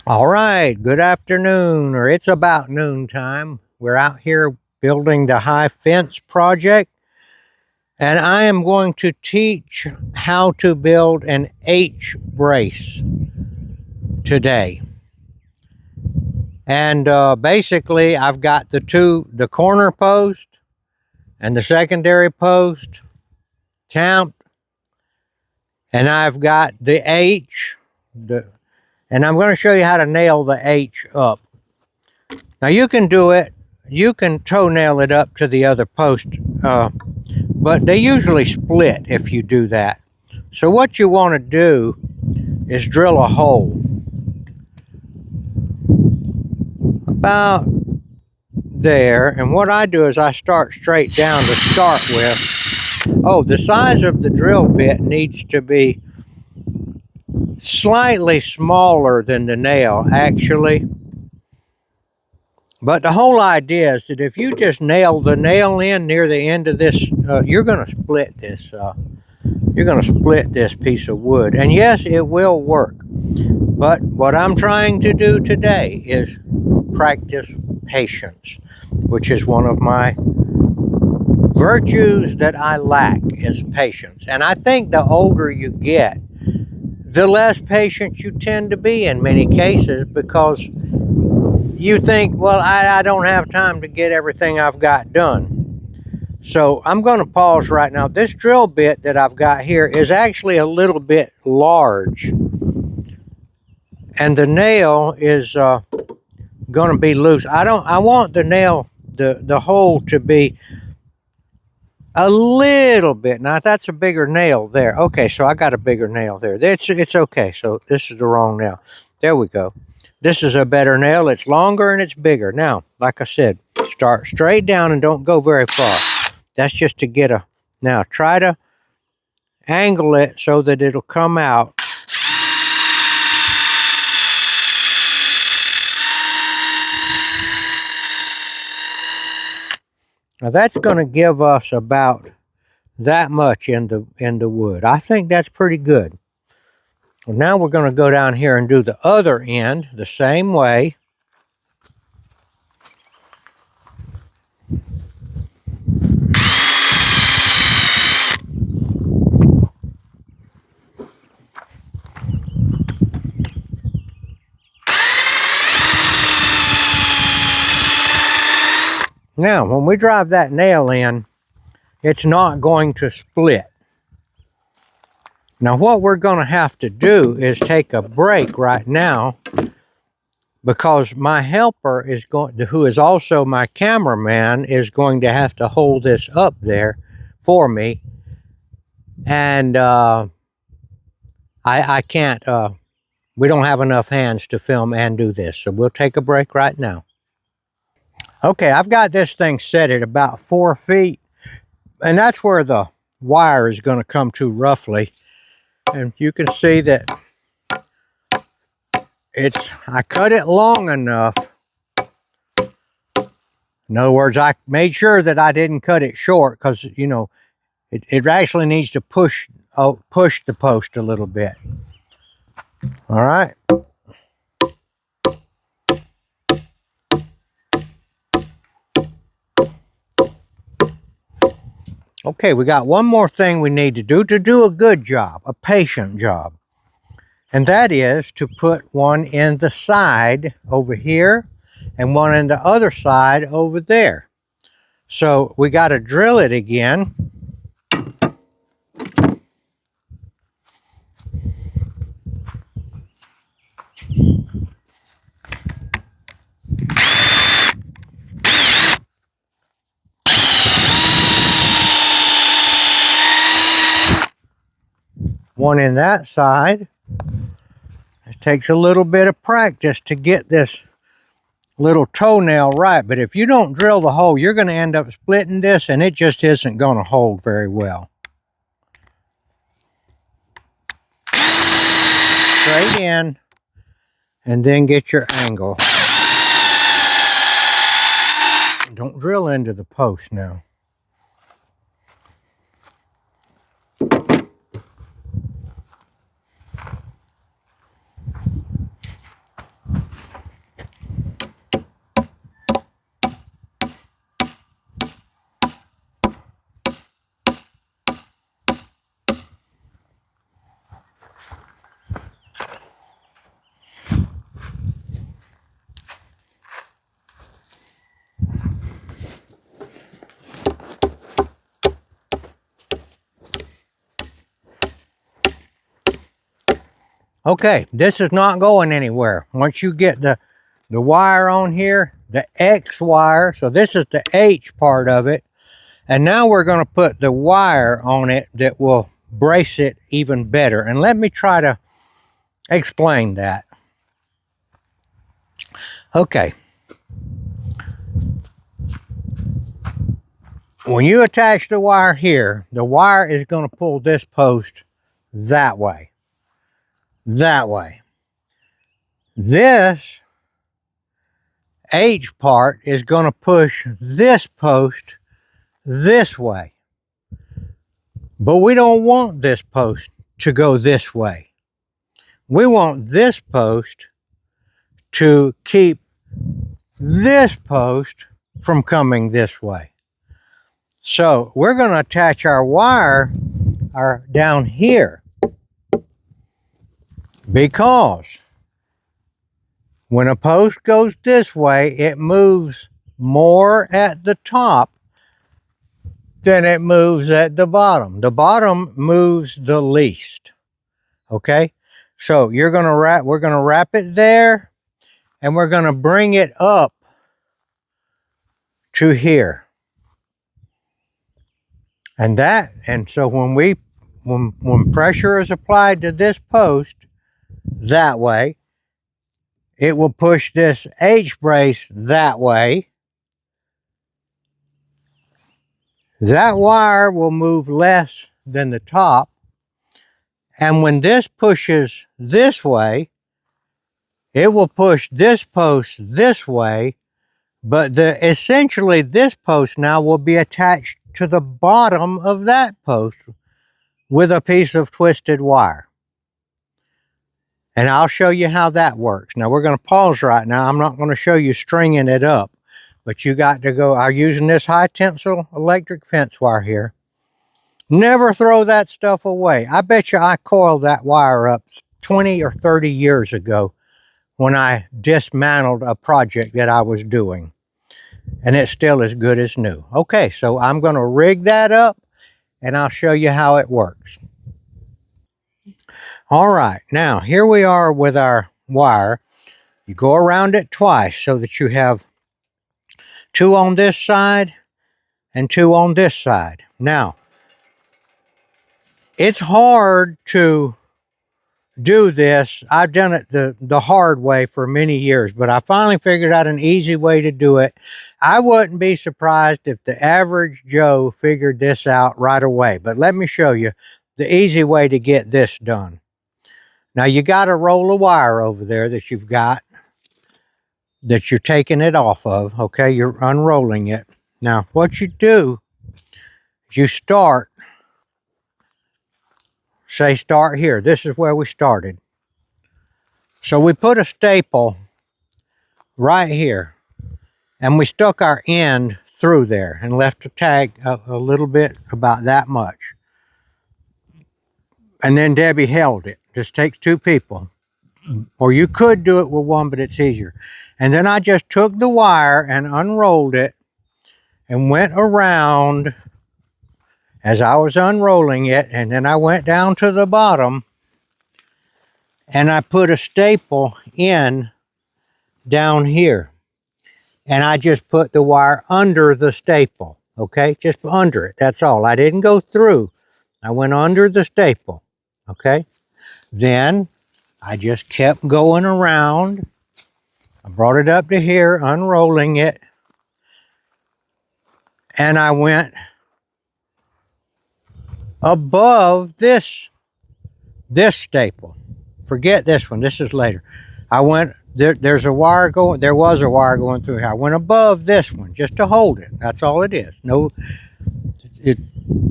All right, good afternoon, or it's about noontime. We're out here building the high fence project, and I am going to teach how to build an H brace today. And basically, I've got the corner post and the secondary post tamped, and I've got the H, and I'm going to show you how to nail the H up. Now you can do it. You can toenail it up to the other post, but they usually split if you do that. So what you want to do is drill a hole about there. And what I do is I start straight down to start with. Oh, the size of the drill bit needs to be slightly smaller than the nail, actually. But the whole idea is that if you just nail the nail in near the end of this, you're going to split this. You're going to split this piece of wood. And yes, it will work. But what I'm trying to do today is practice patience, which is one of my virtues that I lack, is patience. And I think the older you get, the less patient you tend to be in many cases, because you think, well, I don't have time to get everything I've got done. So I'm going to pause right now. This drill bit that I've got here is actually a little bit large, and the nail is going to be loose. I want the nail, the hole to be a little bit. Now that's a bigger nail there. Okay, so I got a bigger nail there. It's okay. So this is the wrong nail. There we go. This is a better nail. It's longer and it's bigger. Now, like I said, start straight down and don't go very far. That's just to get a. Now try to angle it so that it'll come out. Now that's going to give us about that much in the wood. I think that's pretty good. Well, now we're going to go down here and do the other end the same way. Now, when we drive that nail in, it's not going to split. Now, what we're going to have to do is take a break right now, because my helper is going, who is also my cameraman, is going to have to hold this up there for me. And I can't, we don't have enough hands to film and do this. So we'll take a break right now. Okay, I've got this thing set at about 4 feet, and that's where the wire is going to come to roughly. And you can see that I cut it long enough. In other words, I made sure that I didn't cut it short, because, you know, it actually needs to push the post a little bit. All right. Okay, we got one more thing we need to do a good job, a patient job. And that is to put one in the side over here and one in the other side over there. So we got to drill it again. One in that side. It takes a little bit of practice to get this little toenail right, but if you don't drill the hole, you're going to end up splitting this, and it just isn't going to hold very well. Straight in, and then get your angle. Don't drill into the post now. Okay, this is not going anywhere. Once you get the wire on here, the X wire, so this is the H part of it, and now we're going to put the wire on it that will brace it even better. And let me try to explain that. Okay. When you attach the wire here, the wire is going to pull this post that way. That way. This H part is going to push this post this way. But we don't want this post to go this way. We want this post to keep this post from coming this way. So we're going to attach our wire down here, because when a post goes this way, it moves more at the top than it moves at the bottom. The bottom moves the least. Okay? So we're going to wrap it there, and we're going to bring it up to here. And so when pressure is applied to this post that way, it will push this H brace that way. That wire will move less than the top. And when this pushes this way, it will push this post this way, but essentially this post now will be attached to the bottom of that post with a piece of twisted wire. And I'll show you how that works. Now we're going to pause right now. I'm not going to show you stringing it up, but you got to go. I'm using this high tensile electric fence wire here. Never throw that stuff away. I bet you I coiled that wire up 20 or 30 years ago when I dismantled a project that I was doing. And it's still as good as new. Okay, so I'm going to rig that up, and I'll show you how it works. All right, now here we are with our wire. You go around it twice so that you have 2 on this side and 2 on this side. Now, it's hard to do this. I've done it the hard way for many years, but I finally figured out an easy way to do it. I wouldn't be surprised if the average Joe figured this out right away, but let me show you the easy way to get this done. Now you got a roll of wire over there that you've got, that you're taking it off of, okay? You're unrolling it. Now what you do is you start here. This is where we started. So we put a staple right here, and we stuck our end through there and left a tag a little bit, about that much. And then Debbie held it. Just takes 2 people. Or you could do it with 1, but it's easier. And then I just took the wire and unrolled it and went around as I was unrolling it, and then I went down to the bottom and I put a staple in down here, and I just put the wire under the staple, okay? Just under it, that's all. I didn't go through. I went under the staple, okay? Then I just kept going around. I brought it up to here, unrolling it, and I went above this staple. Forget this one, this is later. I went, there was a wire going through here. I went above this one just to hold it. That's all it is.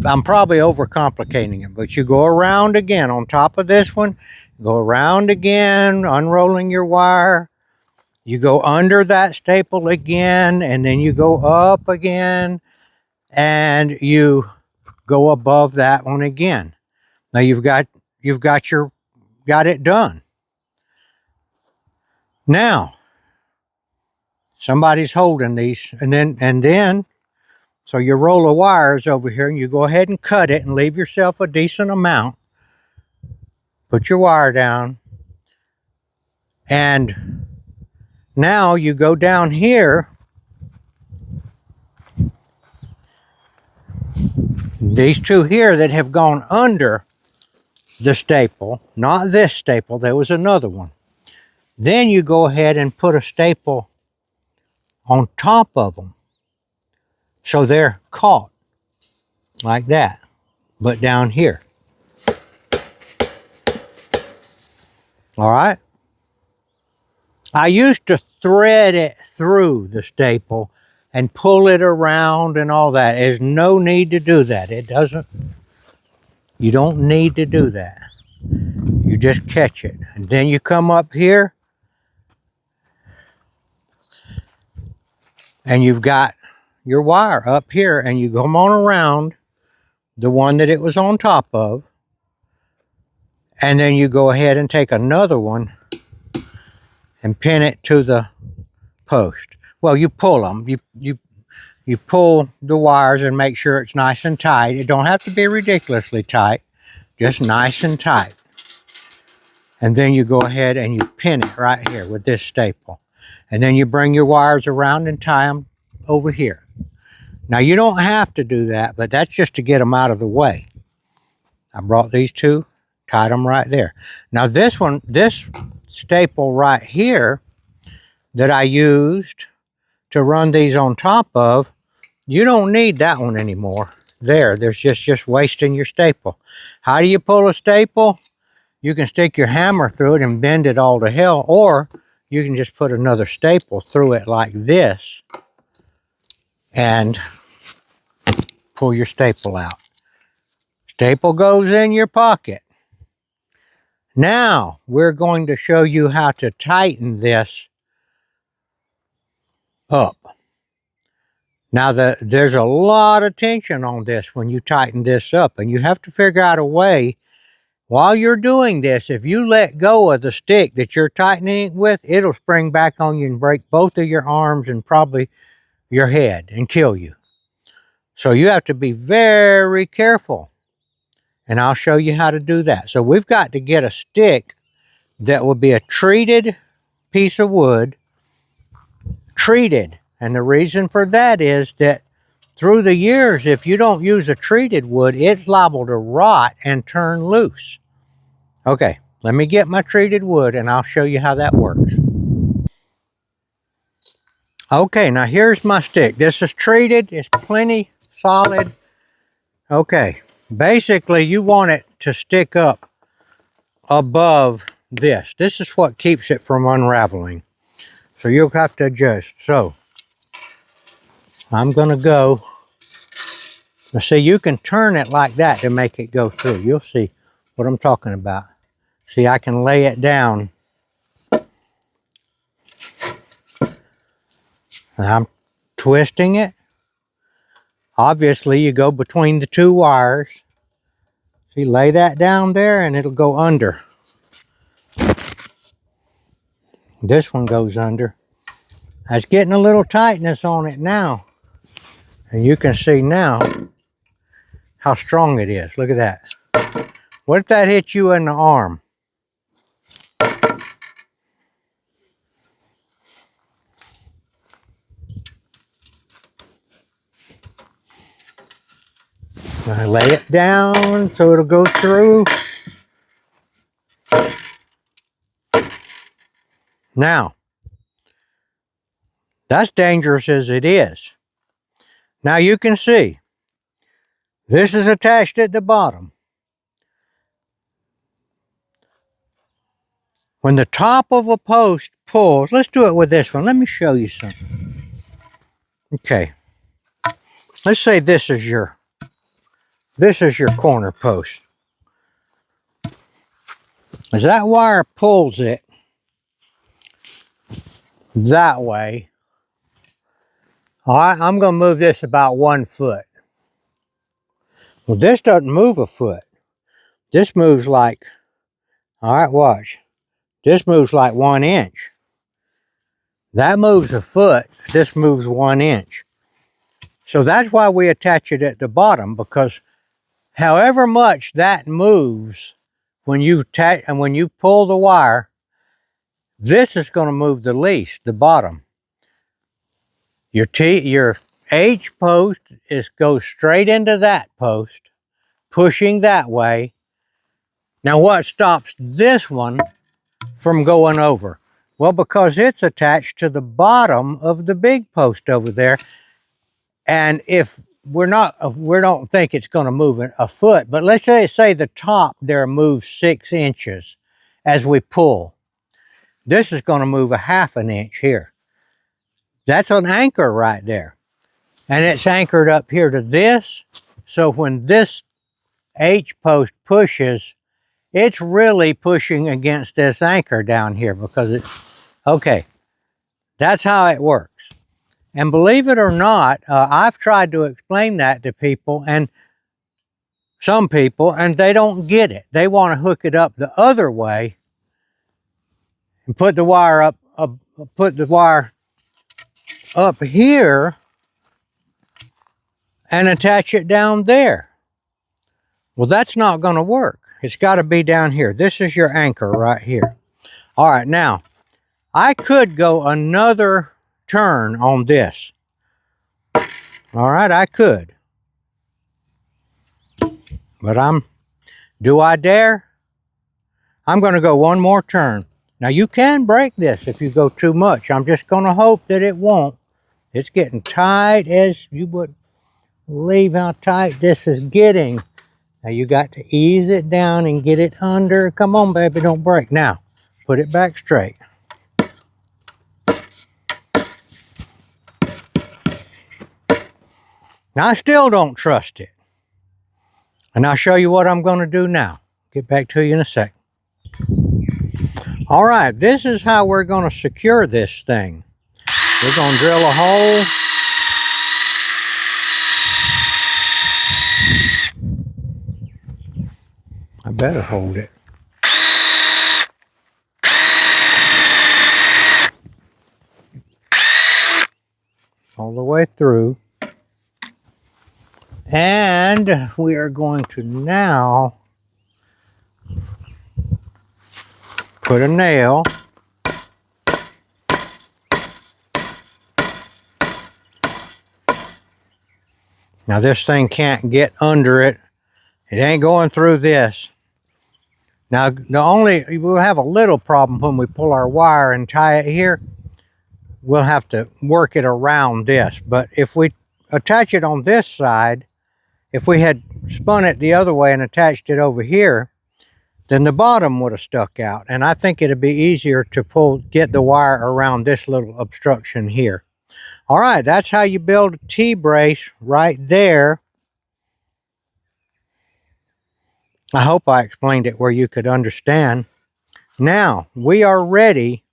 I'm probably overcomplicating it, but you go around again on top of this one, go around again, unrolling your wire. You go under that staple again, and then you go up again, and you go above that one again. Now you've got it done. Now somebody's holding these, and then so your roll of wires over here, and you go ahead and cut it and leave yourself a decent amount. Put your wire down, And now you go down here. These two here that have gone under the staple, not this staple, there was another one. Then you go ahead and put a staple on top of them. So they're caught like that, but down here. All right. I used to thread it through the staple and pull it around and all that. There's no need to do that. You don't need to do that. You just catch it. And then you come up here and you've got your wire up here, and you come on around the one that it was on top of, and then you go ahead and take another one and pin it to the post. Well, you pull them. You pull the wires and make sure it's nice and tight. It don't have to be ridiculously tight, just nice and tight. And then you go ahead and you pin it right here with this staple. And then you bring your wires around and tie them over here. Now, you don't have to do that, but that's just to get them out of the way. I brought these two, tied them right there. Now, this staple right here that I used to run these on top of, you don't need that one anymore. There's just wasting your staple. How do you pull a staple? You can stick your hammer through it and bend it all to hell, or you can just put another staple through it like this and pull your staple out. Staple goes in your pocket. Now, we're going to show you how to tighten this up. Now, there's a lot of tension on this when you tighten this up, and you have to figure out a way. While you're doing this, if you let go of the stick that you're tightening it with, it'll spring back on you and break both of your arms and probably your head and kill you. So you have to be very careful. And I'll show you how to do that. So we've got to get a stick that will be a treated piece of wood. Treated. And the reason for that is that through the years, if you don't use a treated wood, it's liable to rot and turn loose. Okay, let me get my treated wood and I'll show you how that works. Okay, now here's my stick. This is treated. It's plenty solid. Okay, basically you want it to stick up above this. This is what keeps it from unraveling. So you'll have to adjust. So I'm going to go. Now see, you can turn it like that to make it go through. You'll see what I'm talking about. See, I can lay it down. And I'm twisting it. Obviously, you go between the two wires. See, lay that down there and it'll go under. This one goes under. It's getting a little tightness on it now. And you can see now how strong it is. Look at that. What if that hit you in the arm? I lay it down so it'll go through. Now, that's dangerous as it is. Now you can see, this is attached at the bottom. When the top of a post pulls, let's do it with this one. Let me show you something. Okay. Let's say this is your corner post. As that wire pulls it that way, all right, I'm going to move this about 1 foot. Well, this doesn't move a foot. This moves like, all right, watch. This moves like 1 inch. That moves a foot. This moves 1 inch. So that's why we attach it at the bottom, because however much that moves, when you pull the wire, This is going to move the least, the bottom. Your H post goes straight into that post, pushing that way. Now what stops this one from going over? Well, because it's attached to the bottom of the big post over there. And if we don't think it's going to move a foot, but let's say the top there moves 6 inches as we pull. This is going to move a 1/2 inch here. That's an anchor right there. And it's anchored up here to this. So when this H post pushes, it's really pushing against this anchor down here because it's, okay, that's how it works. And believe it or not, I've tried to explain that to people, and some people, and they don't get it. They want to hook it up the other way and put the wire up here and attach it down there. Well, that's not going to work. It's got to be down here. This is your anchor right here. All right, now, I could go another turn on this. All right, I could. But do I dare? I'm going to go one more turn. Now, you can break this if you go too much. I'm just going to hope that it won't. It's getting tight as you would believe how tight this is getting. Now, you got to ease it down and get it under. Come on, baby, don't break. Now, put it back straight. Now, I still don't trust it. And I'll show you what I'm going to do now. Get back to you in a sec. All right, this is how we're going to secure this thing. We're going to drill a hole. I better hold it. All the way through. And we are going to now put a nail now. This thing can't get under it. It ain't going through this. Now, we'll have a little problem when we pull our wire and tie it here. We'll have to work it around this. But if we attach it on this side, if we had spun it the other way and attached it over here, then the bottom would have stuck out. And I think it'd be easier to get the wire around this little obstruction here. All right, that's how you build a T-brace right there. I hope I explained it where you could understand. Now, we are ready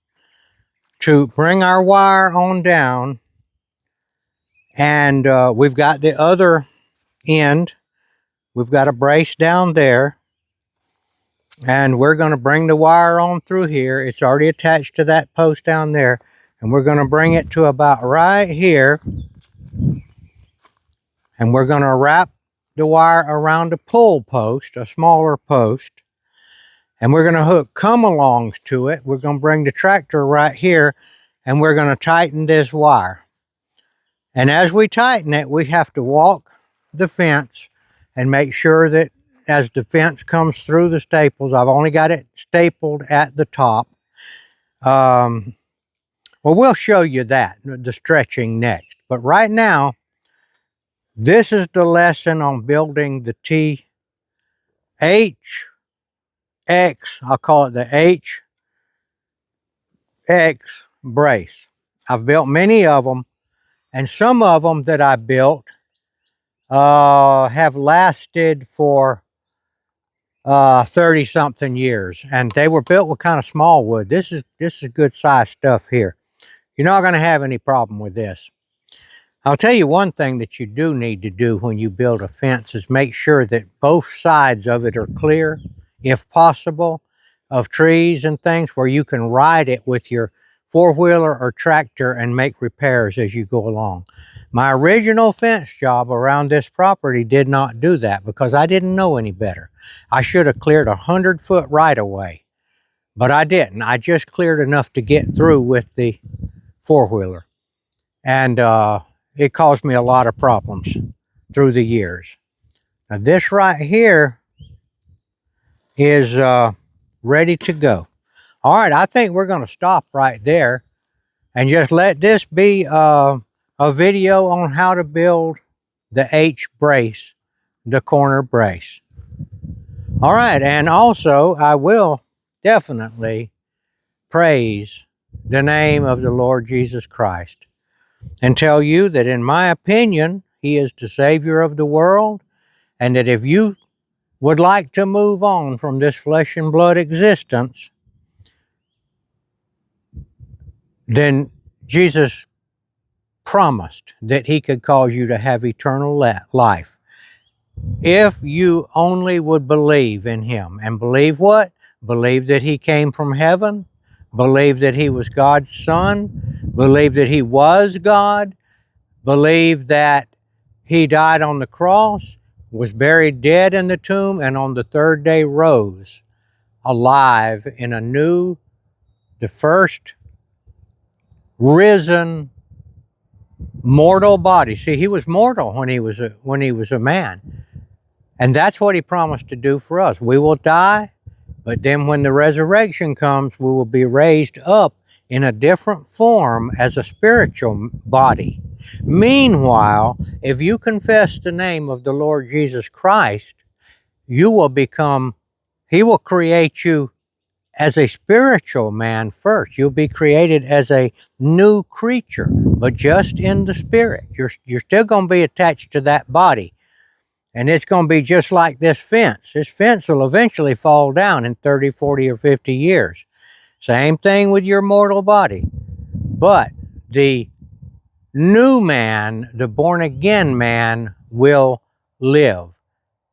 to bring our wire on down. And we've got the other end. We've got a brace down there. And we're going to bring the wire on through here. It's already attached to that post down there. And we're going to bring it to about right here. And we're going to wrap the wire around a pull post, a smaller post. And we're going to hook come-alongs to it. We're going to bring the tractor right here. And we're going to tighten this wire. And as we tighten it, we have to walk the fence and make sure that as the fence comes through the staples, I've only got it stapled at the top. Well, we'll show you that, the stretching next. But right now, this is the lesson on building the THX, I'll call it the HX brace. I've built many of them, and some of them that I built have lasted for 30-something years, and they were built with kind of small wood. This is good size stuff here. You're not going to have any problem with this. I'll tell you one thing that you do need to do when you build a fence is make sure that both sides of it are clear, if possible, of trees and things where you can ride it with your four-wheeler or tractor and make repairs as you go along. My original fence job around this property did not do that because I didn't know any better. I should have cleared 100-foot right-of-way but I didn't. I just cleared enough to get through with the four-wheeler. And it caused me a lot of problems through the years. Now this right here is ready to go. All right, I think we're going to stop right there and just let this be a video on how to build the H brace, the corner brace. All right, and also I will definitely praise the name of the Lord Jesus Christ and tell you that in my opinion, He is the Savior of the world, and that if you would like to move on from this flesh and blood existence, then Jesus promised that He could cause you to have eternal life if you only would believe in Him. And believe what? Believe that He came from heaven, believe that He was God's Son, believe that He was God, believe that He died on the cross, was buried dead in the tomb, and on the third day rose alive in the first risen mortal body. See, He was mortal when he was a man. And that's what He promised to do for us. We will die, but then when the resurrection comes, we will be raised up in a different form as a spiritual body. Meanwhile, if you confess the name of the Lord Jesus Christ, He will create you as a spiritual man first. You'll be created as a new creature, but just in the spirit. You're still going to be attached to that body. And it's going to be just like this fence. This fence will eventually fall down in 30, 40, or 50 years. Same thing with your mortal body. But the new man, the born-again man, will live.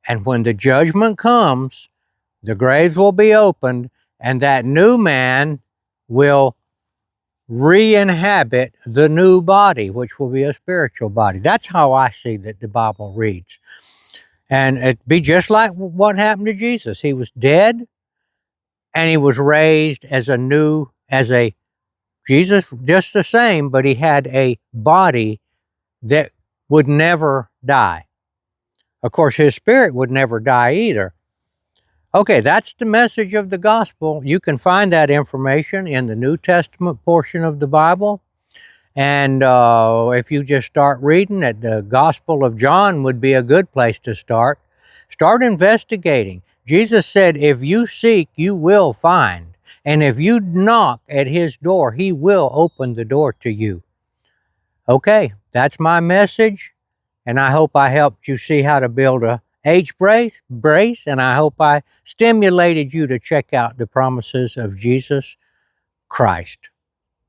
And when the judgment comes, the graves will be opened, and that new man will re-inhabit the new body, which will be a spiritual body. That's how I see that the Bible reads. And it'd be just like what happened to Jesus. He was dead, and He was raised Jesus just the same, but He had a body that would never die. Of course, His spirit would never die either. Okay, that's the message of the gospel. You can find that information in the New Testament portion of the Bible. And if you just start reading it, the Gospel of John would be a good place to start. Start investigating. Jesus said, if you seek, you will find. And if you knock at His door, He will open the door to you. Okay, that's my message. And I hope I helped you see how to build a H brace, and I hope I stimulated you to check out the promises of Jesus Christ.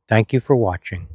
Thank you for watching.